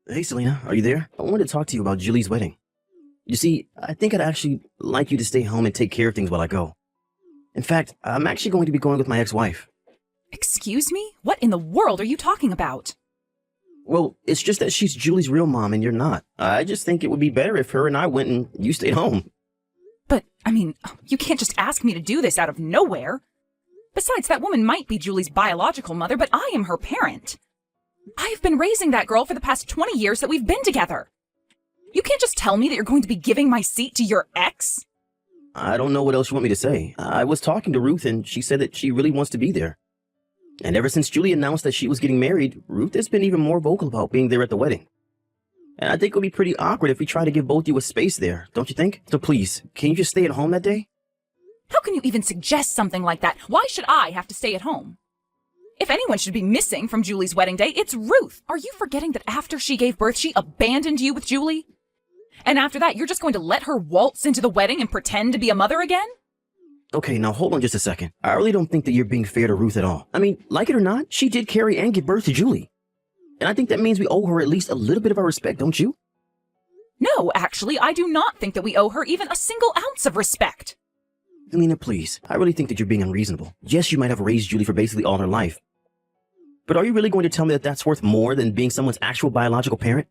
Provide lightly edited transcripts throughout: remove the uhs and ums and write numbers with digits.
Hey, Selena, are you there? I wanted to talk to you about Julie's wedding. You see, I think I'd actually like you to stay home and take care of things while I go. In fact, I'm actually going to be going with my ex-wife. Excuse me? What in the world are you talking about? Well, it's just that she's Julie's real mom and you're not. I just think it would be better if her and I went and you stayed home. But, you can't just ask me to do this out of nowhere. Besides, that woman might be Julie's biological mother, but I am her parent. I've been raising that girl for the past 20 years that we've been together. You can't just tell me that you're going to be giving my seat to your ex? I don't know what else you want me to say. I was talking to Ruth and she said that she really wants to be there. And ever since Julie announced that she was getting married, Ruth has been even more vocal about being there at the wedding. And I think it would be pretty awkward if we try to give both you a space there, don't you think? So please, can you just stay at home that day? How can you even suggest something like that? Why should I have to stay at home? If anyone should be missing from Julie's wedding day, it's Ruth. Are you forgetting that after she gave birth, she abandoned you with Julie? And after that, you're just going to let her waltz into the wedding and pretend to be a mother again? Okay, now hold on just a second. I really don't think that you're being fair to Ruth at all. I mean, like it or not, she did carry and give birth to Julie. And I think that means we owe her at least a little bit of our respect, don't you? No, actually, I do not think that we owe her even a single ounce of respect. Selena, please. I really think that you're being unreasonable. Yes, you might have raised Julie for basically all her life. But are you really going to tell me that that's worth more than being someone's actual biological parent?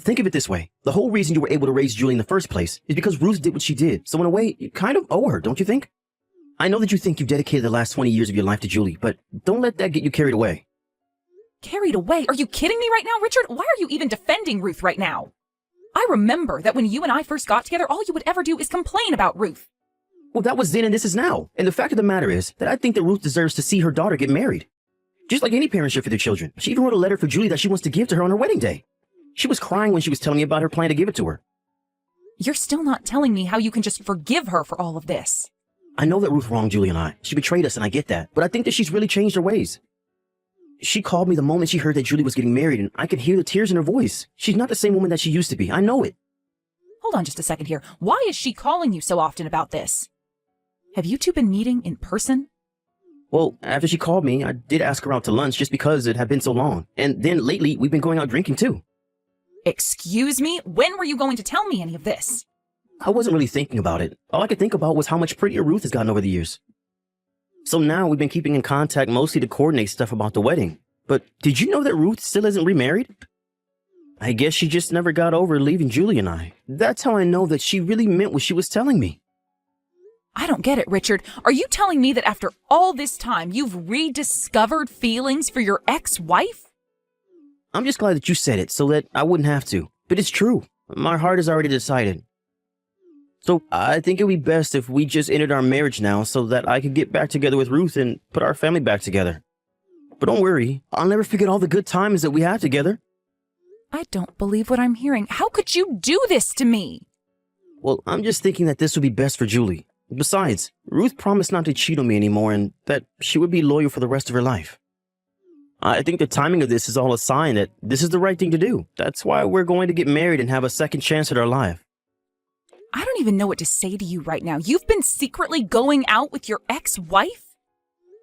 Think of it this way. The whole reason you were able to raise Julie in the first place is because Ruth did what she did. So in a way, you kind of owe her, don't you think? I know that you think you've dedicated the last 20 years of your life to Julie, but don't let that get you carried away. Carried away? Are you kidding me right now, Richard? Why are you even defending Ruth right now? I remember that when you and I first got together, all you would ever do is complain about Ruth. Well, that was then and this is now. And the fact of the matter is that I think that Ruth deserves to see her daughter get married. Just like any parent should for their children. She even wrote a letter for Julie that she wants to give to her on her wedding day. She was crying when she was telling me about her plan to give it to her. You're still not telling me how you can just forgive her for all of this. I know that Ruth wronged Julie and I. She betrayed us and I get that. But I think that she's really changed her ways. She called me the moment she heard that Julie was getting married and I could hear the tears in her voice. She's not the same woman that she used to be. I know it. Hold on just a second here. Why is she calling you so often about this? Have you two been meeting in person? Well, after she called me, I did ask her out to lunch just because it had been so long. And then lately, we've been going out drinking too. Excuse me? When were you going to tell me any of this? I wasn't really thinking about it. All I could think about was how much prettier Ruth has gotten over the years. So now we've been keeping in contact mostly to coordinate stuff about the wedding. But did you know that Ruth still isn't remarried? I guess she just never got over leaving Julie and I. That's how I know that she really meant what she was telling me. I don't get it, Richard. Are you telling me that after all this time, you've rediscovered feelings for your ex-wife? I'm just glad that you said it so that I wouldn't have to. But it's true. My heart has already decided. So I think it would be best if we just ended our marriage now so that I could get back together with Ruth and put our family back together. But don't worry, I'll never forget all the good times that we had together. I don't believe what I'm hearing. How could you do this to me? Well, I'm just thinking that this would be best for Julie. Besides, Ruth promised not to cheat on me anymore and that she would be loyal for the rest of her life. I think the timing of this is all a sign that this is the right thing to do. That's why we're going to get married and have a second chance at our life. I don't even know what to say to you right now. You've been secretly going out with your ex-wife?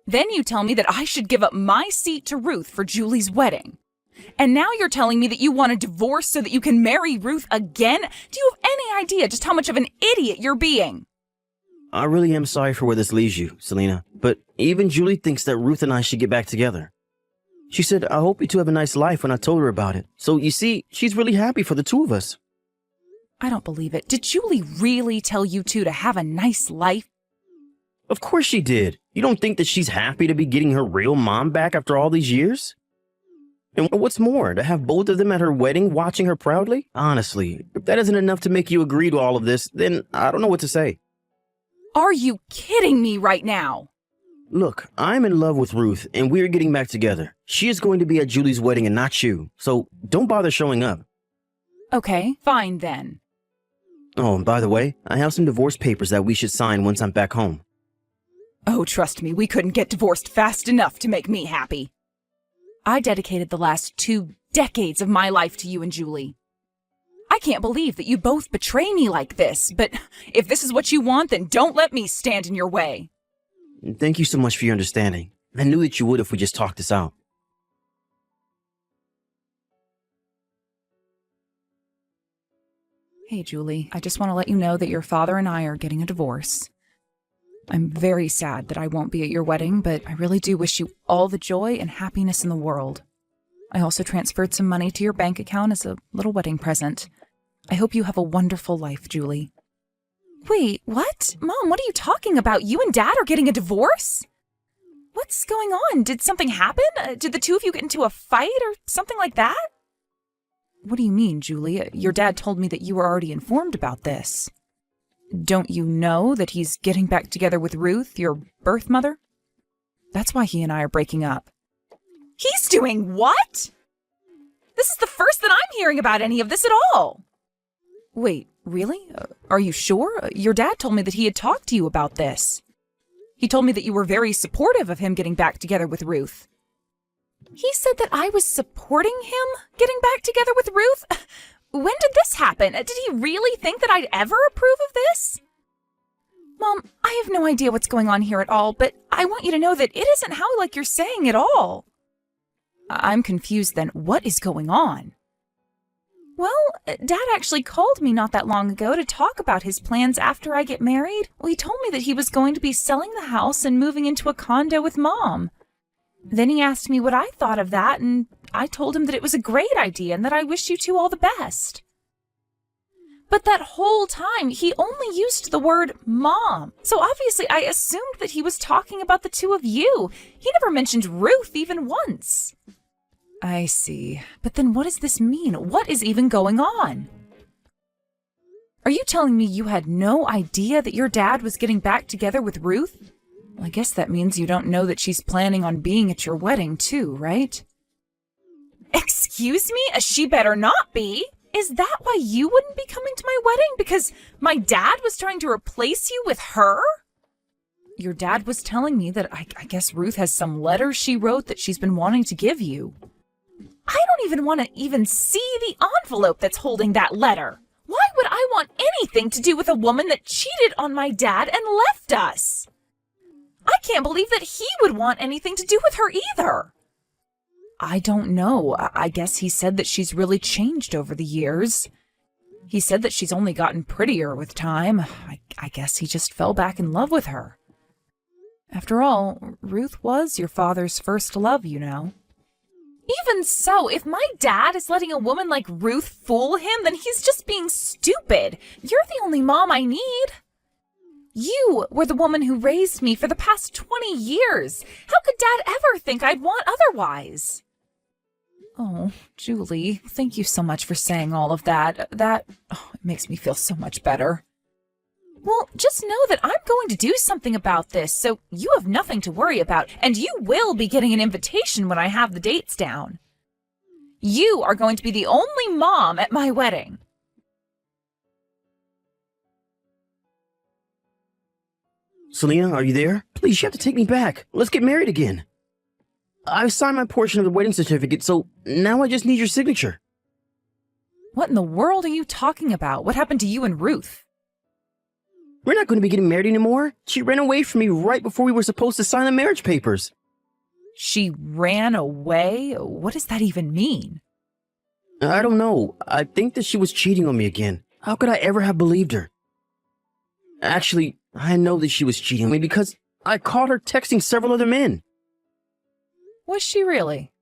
Then you tell me that I should give up my seat to Ruth for Julie's wedding. And now you're telling me that you want a divorce so that you can marry Ruth again? Do you have any idea just how much of an idiot you're being? I really am sorry for where this leaves you, Selena, but even Julie thinks that Ruth and I should get back together. She said, I hope you two have a nice life when I told her about it. So you see, she's really happy for the two of us. I don't believe it. Did Julie really tell you two to have a nice life? Of course she did. You don't think that she's happy to be getting her real mom back after all these years? And what's more, to have both of them at her wedding watching her proudly? Honestly, if that isn't enough to make you agree to all of this, then I don't know what to say. Are you kidding me right now? Look, I'm in love with Ruth, and we're getting back together. She is going to be at Julie's wedding and not you, so don't bother showing up. Okay, fine then. Oh, and by the way, I have some divorce papers that we should sign once I'm back home. Oh, trust me, we couldn't get divorced fast enough to make me happy. I dedicated the last 2 decades of my life to you and Julie. I can't believe that you both betray me like this, but if this is what you want, then don't let me stand in your way. Thank you so much for your understanding. I knew that you would if we just talked this out. Hey, Julie, I just want to let you know that your father and I are getting a divorce. I'm very sad that I won't be at your wedding, but I really do wish you all the joy and happiness in the world. I also transferred some money to your bank account as a little wedding present. I hope you have a wonderful life, Julie. Wait, what? Mom, what are you talking about? You and Dad are getting a divorce? What's going on? Did something happen? Did the two of you get into a fight or something like that? What do you mean, Julie? Your dad told me that you were already informed about this. Don't you know that he's getting back together with Ruth, your birth mother? That's why he and I are breaking up. He's doing what? This is the first that I'm hearing about any of this at all. Wait, really? Are you sure? Your dad told me that he had talked to you about this. He told me that you were very supportive of him getting back together with Ruth. He said that I was supporting him getting back together with Ruth? When did this happen? Did he really think that I'd ever approve of this? Mom, I have no idea what's going on here at all, but I want you to know that it isn't how like you're saying at all. I'm confused then. What is going on? Well, Dad actually called me not that long ago to talk about his plans after I get married. Well, he told me that he was going to be selling the house and moving into a condo with Mom. Then he asked me what I thought of that, and I told him that it was a great idea and that I wish you two all the best. But that whole time, he only used the word Mom. So obviously I assumed that he was talking about the two of you. He never mentioned Ruth even once. I see. But then what does this mean? What is even going on? Are you telling me you had no idea that your dad was getting back together with Ruth? Well, I guess that means you don't know that she's planning on being at your wedding too, right? Excuse me? She better not be. Is that why you wouldn't be coming to my wedding? Because my dad was trying to replace you with her? Your dad was telling me that I guess Ruth has some letter she wrote that she's been wanting to give you. I don't even want to even see the envelope that's holding that letter. Why would I want anything to do with a woman that cheated on my dad and left us? I can't believe that he would want anything to do with her either. I don't know. I guess he said that she's really changed over the years. He said that she's only gotten prettier with time. I guess he just fell back in love with her. After all, Ruth was your father's first love, you know. Even so, if my dad is letting a woman like Ruth fool him, then he's just being stupid. You're the only mom I need. You were the woman who raised me for the past 20 years. How could Dad ever think I'd want otherwise? Oh, Julie, thank you so much for saying all of that. It makes me feel so much better. Well, just know that I'm going to do something about this, so you have nothing to worry about, and you will be getting an invitation when I have the dates down. You are going to be the only mom at my wedding. Selena, are you there? Please, you have to take me back. Let's get married again. I've signed my portion of the wedding certificate, so now I just need your signature. What in the world are you talking about? What happened to you and Ruth? We're not going to be getting married anymore. She ran away from me right before we were supposed to sign the marriage papers. She ran away? What does that even mean? I don't know. I think that she was cheating on me again. How could I ever have believed her? Actually, I know that she was cheating on me because I caught her texting several other men. Was she really?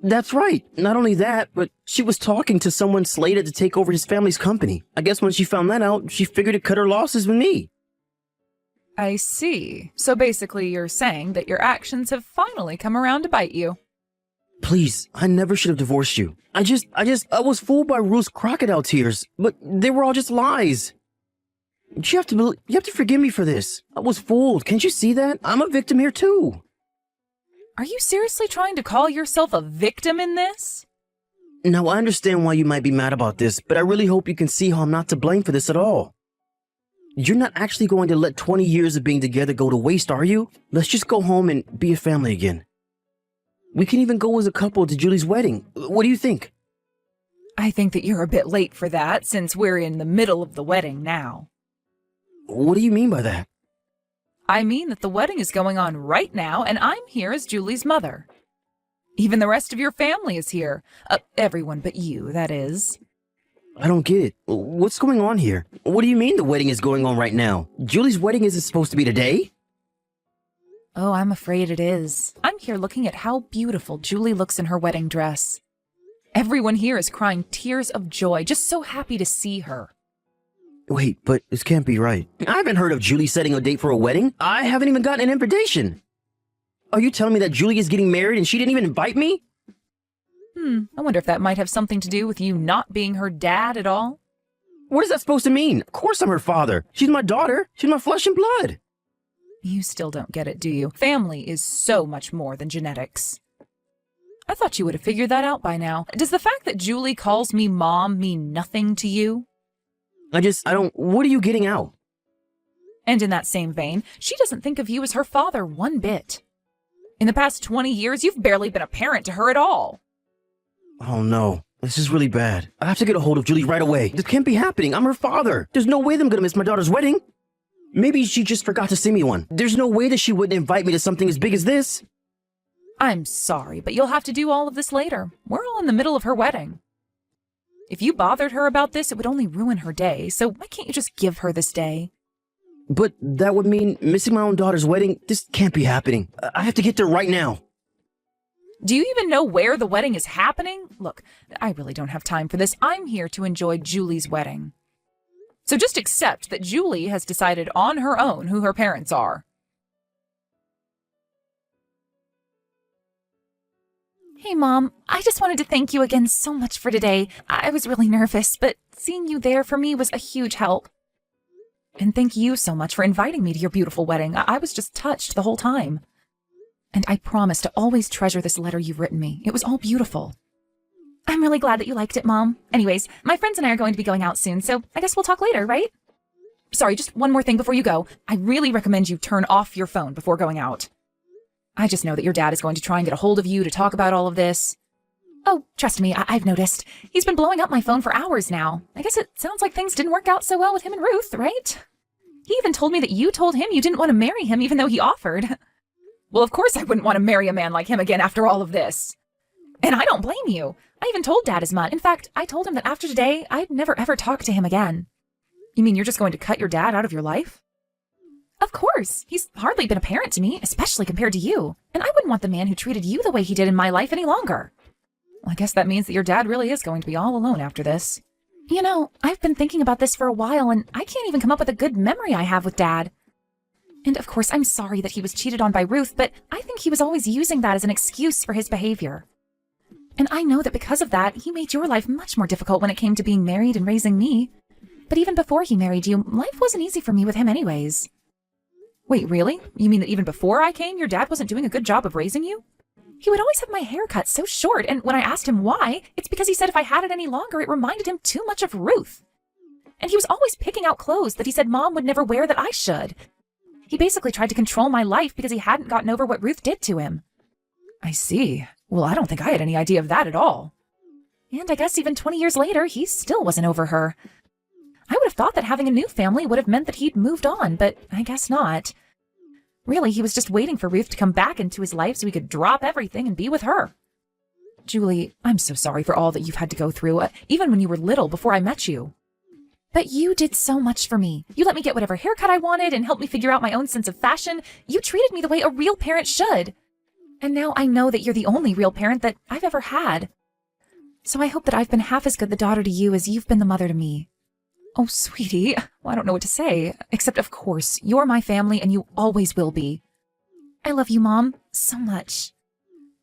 That's right. Not only that, but she was talking to someone slated to take over his family's company. I guess when she found that out, she figured to cut her losses with me. I see. So basically you're saying that your actions have finally come around to bite you. Please, I never should have divorced you. I was fooled by Ruth's crocodile tears, but they were all just lies. You have to forgive me for this. I was fooled. Can't you see that? I'm a victim here too. Are you seriously trying to call yourself a victim in this? Now, I understand why you might be mad about this, but I really hope you can see how I'm not to blame for this at all. You're not actually going to let 20 years of being together go to waste, are you? Let's just go home and be a family again. We can even go as a couple to Julie's wedding. What do you think? I think that you're a bit late for that, since we're in the middle of the wedding now. What do you mean by that? I mean that the wedding is going on right now, and I'm here as Julie's mother. Even the rest of your family is here. Everyone but you, that is. I don't get it. What's going on here? What do you mean the wedding is going on right now? Julie's wedding isn't supposed to be today? Oh, I'm afraid it is. I'm here looking at how beautiful Julie looks in her wedding dress. Everyone here is crying tears of joy, just so happy to see her. Wait, but this can't be right. I haven't heard of Julie setting a date for a wedding. I haven't even gotten an invitation. Are you telling me that Julie is getting married and she didn't even invite me? I wonder if that might have something to do with you not being her dad at all. What is that supposed to mean? Of course I'm her father. She's my daughter. She's my flesh and blood. You still don't get it, do you? Family is so much more than genetics. I thought you would have figured that out by now. Does the fact that Julie calls me Mom mean nothing to you? I don't... What are you getting out? And in that same vein, she doesn't think of you as her father one bit. In the past 20 years, you've barely been a parent to her at all. Oh no, this is really bad. I have to get a hold of Julie right away. This can't be happening. I'm her father. There's no way that I'm gonna miss my daughter's wedding. Maybe she just forgot to sing me one. There's no way that she wouldn't invite me to something as big as this. I'm sorry, but you'll have to do all of this later. We're all in the middle of her wedding. If you bothered her about this, it would only ruin her day, so why can't you just give her this day? But that would mean missing my own daughter's wedding. This can't be happening. I have to get there right now. Do you even know where the wedding is happening? Look, I really don't have time for this. I'm here to enjoy Julie's wedding. So just accept that Julie has decided on her own who her parents are. Hey, Mom. I just wanted to thank you again so much for today. I was really nervous, but seeing you there for me was a huge help. And thank you so much for inviting me to your beautiful wedding. I was just touched the whole time. And I promise to always treasure this letter you've written me. It was all beautiful. I'm really glad that you liked it, Mom. Anyways, my friends and I are going to be going out soon, so I guess we'll talk later, right? Sorry, just one more thing before you go. I really recommend you turn off your phone before going out. I just know that your dad is going to try and get a hold of you to talk about all of this. Oh, trust me, I've noticed. He's been blowing up my phone for hours now. I guess it sounds like things didn't work out so well with him and Ruth, right? He even told me that you told him you didn't want to marry him even though he offered. Well, of course I wouldn't want to marry a man like him again after all of this. And I don't blame you. I even told Dad as much. In fact, I told him that after today, I'd never ever talk to him again. You mean you're just going to cut your dad out of your life? Of course. He's hardly been a parent to me, especially compared to you. And I wouldn't want the man who treated you the way he did in my life any longer. Well, I guess that means that your dad really is going to be all alone after this. You know, I've been thinking about this for a while, and I can't even come up with a good memory I have with Dad. And of course, I'm sorry that he was cheated on by Ruth, but I think he was always using that as an excuse for his behavior. And I know that because of that, he made your life much more difficult when it came to being married and raising me. But even before he married you, life wasn't easy for me with him anyways. Wait, really? You mean that even before I came, your dad wasn't doing a good job of raising you? He would always have my hair cut so short, and when I asked him why, it's because he said if I had it any longer, it reminded him too much of Ruth. And he was always picking out clothes that he said Mom would never wear that I should. He basically tried to control my life because he hadn't gotten over what Ruth did to him. I see. Well, I don't think I had any idea of that at all. And I guess even 20 years later, he still wasn't over her. I would have thought that having a new family would have meant that he'd moved on, but I guess not. Really, he was just waiting for Ruth to come back into his life so he could drop everything and be with her. Julie, I'm so sorry for all that you've had to go through, even when you were little before I met you. But you did so much for me. You let me get whatever haircut I wanted and helped me figure out my own sense of fashion. You treated me the way a real parent should. And now I know that you're the only real parent that I've ever had. So I hope that I've been half as good the daughter to you as you've been the mother to me. Oh, sweetie, well, I don't know what to say, except of course, you're my family and you always will be. I love you, Mom, so much.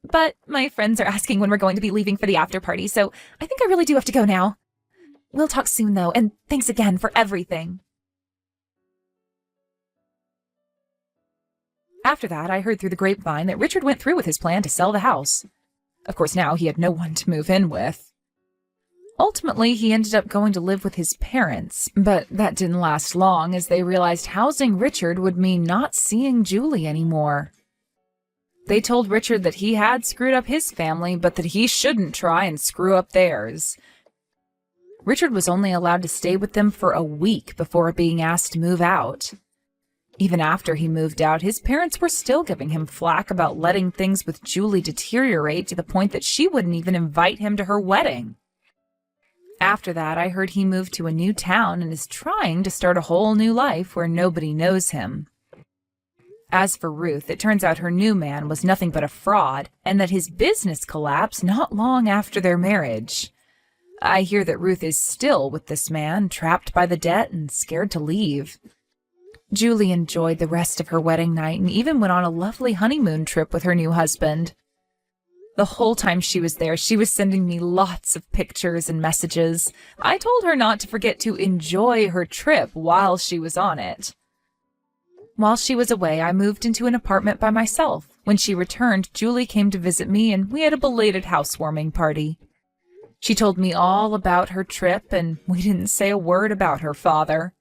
But my friends are asking when we're going to be leaving for the after party, so I think I really do have to go now. We'll talk soon, though, and thanks again for everything. After that, I heard through the grapevine that Richard went through with his plan to sell the house. Of course, now he had no one to move in with. Ultimately, he ended up going to live with his parents, but that didn't last long as they realized housing Richard would mean not seeing Julie anymore. They told Richard that he had screwed up his family, but that he shouldn't try and screw up theirs. Richard was only allowed to stay with them for a week before being asked to move out. Even after he moved out, his parents were still giving him flack about letting things with Julie deteriorate to the point that she wouldn't even invite him to her wedding. After that, I heard he moved to a new town and is trying to start a whole new life where nobody knows him. As for Ruth, it turns out her new man was nothing but a fraud, and that his business collapsed not long after their marriage. I hear that Ruth is still with this man, trapped by the debt and scared to leave. Julie enjoyed the rest of her wedding night and even went on a lovely honeymoon trip with her new husband. The whole time she was there, she was sending me lots of pictures and messages. I told her not to forget to enjoy her trip while she was on it. While she was away, I moved into an apartment by myself. When she returned, Julie came to visit me and we had a belated housewarming party. She told me all about her trip and we didn't say a word about her father.